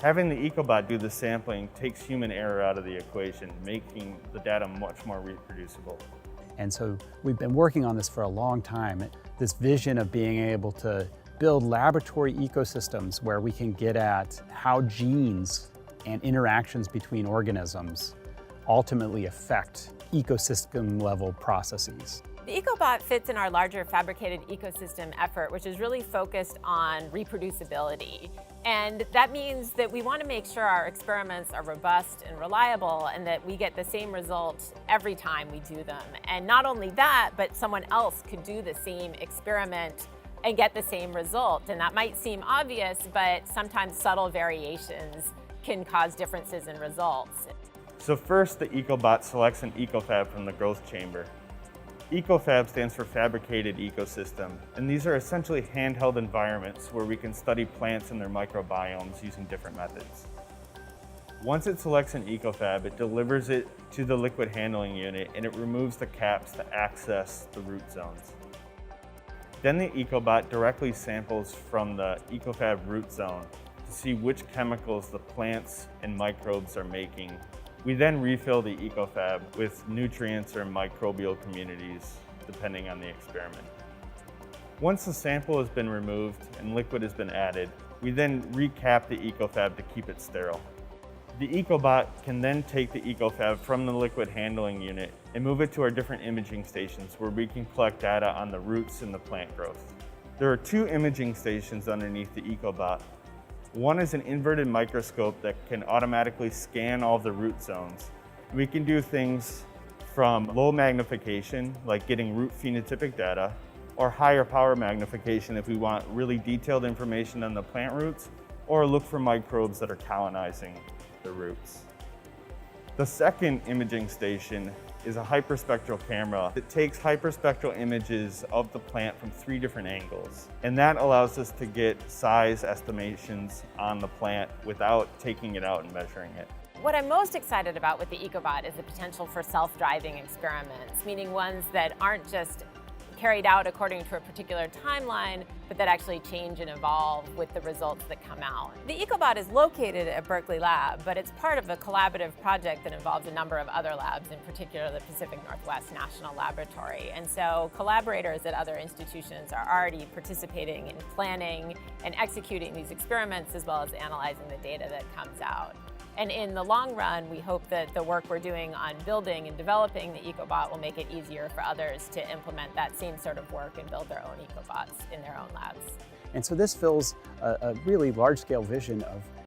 Having the EcoBot do the sampling takes human error out of the equation, making the data much more reproducible. And so we've been working on this for a long time. This vision of being able to build laboratory ecosystems where we can get at how genes and interactions between organisms ultimately affect ecosystem level processes. The EcoBot fits in our larger fabricated ecosystem effort, which is really focused on reproducibility. And that means that we want to make sure our experiments are robust and reliable and that we get the same results every time we do them. And not only that, but someone else could do the same experiment and get the same result. And that might seem obvious, but sometimes subtle variations can cause differences in results. So first, the EcoBot selects an EcoFab from the growth chamber. EcoFab stands for Fabricated Ecosystem, and these are essentially handheld environments where we can study plants and their microbiomes using different methods. Once it selects an EcoFab, it delivers it to the liquid handling unit and it removes the caps to access the root zones. Then the EcoBot directly samples from the EcoFab root zone to see which chemicals the plants and microbes are making. We then refill the EcoFab with nutrients or microbial communities, depending on the experiment. Once the sample has been removed and liquid has been added, we then recap the EcoFab to keep it sterile. The EcoBot can then take the EcoFab from the liquid handling unit and move it to our different imaging stations where we can collect data on the roots and the plant growth. There are two imaging stations underneath the EcoBot. One is an inverted microscope that can automatically scan all the root zones. We can do things from low magnification, like getting root phenotypic data, or higher power magnification if we want really detailed information on the plant roots, or look for microbes that are colonizing the roots. The second imaging station is a hyperspectral camera that takes hyperspectral images of the plant from 3 different angles. And that allows us to get size estimations on the plant without taking it out and measuring it. What I'm most excited about with the EcoBot is the potential for self-driving experiments, meaning ones that aren't just carried out according to a particular timeline, but that actually change and evolve with the results that come out. The EcoBot is located at Berkeley Lab, but it's part of a collaborative project that involves a number of other labs, in particular the Pacific Northwest National Laboratory. And so collaborators at other institutions are already participating in planning and executing these experiments, as well as analyzing the data that comes out. And in the long run, we hope that the work we're doing on building and developing the EcoBot will make it easier for others to implement that same sort of work and build their own EcoBots in their own labs. And so this fills a really large-scale vision of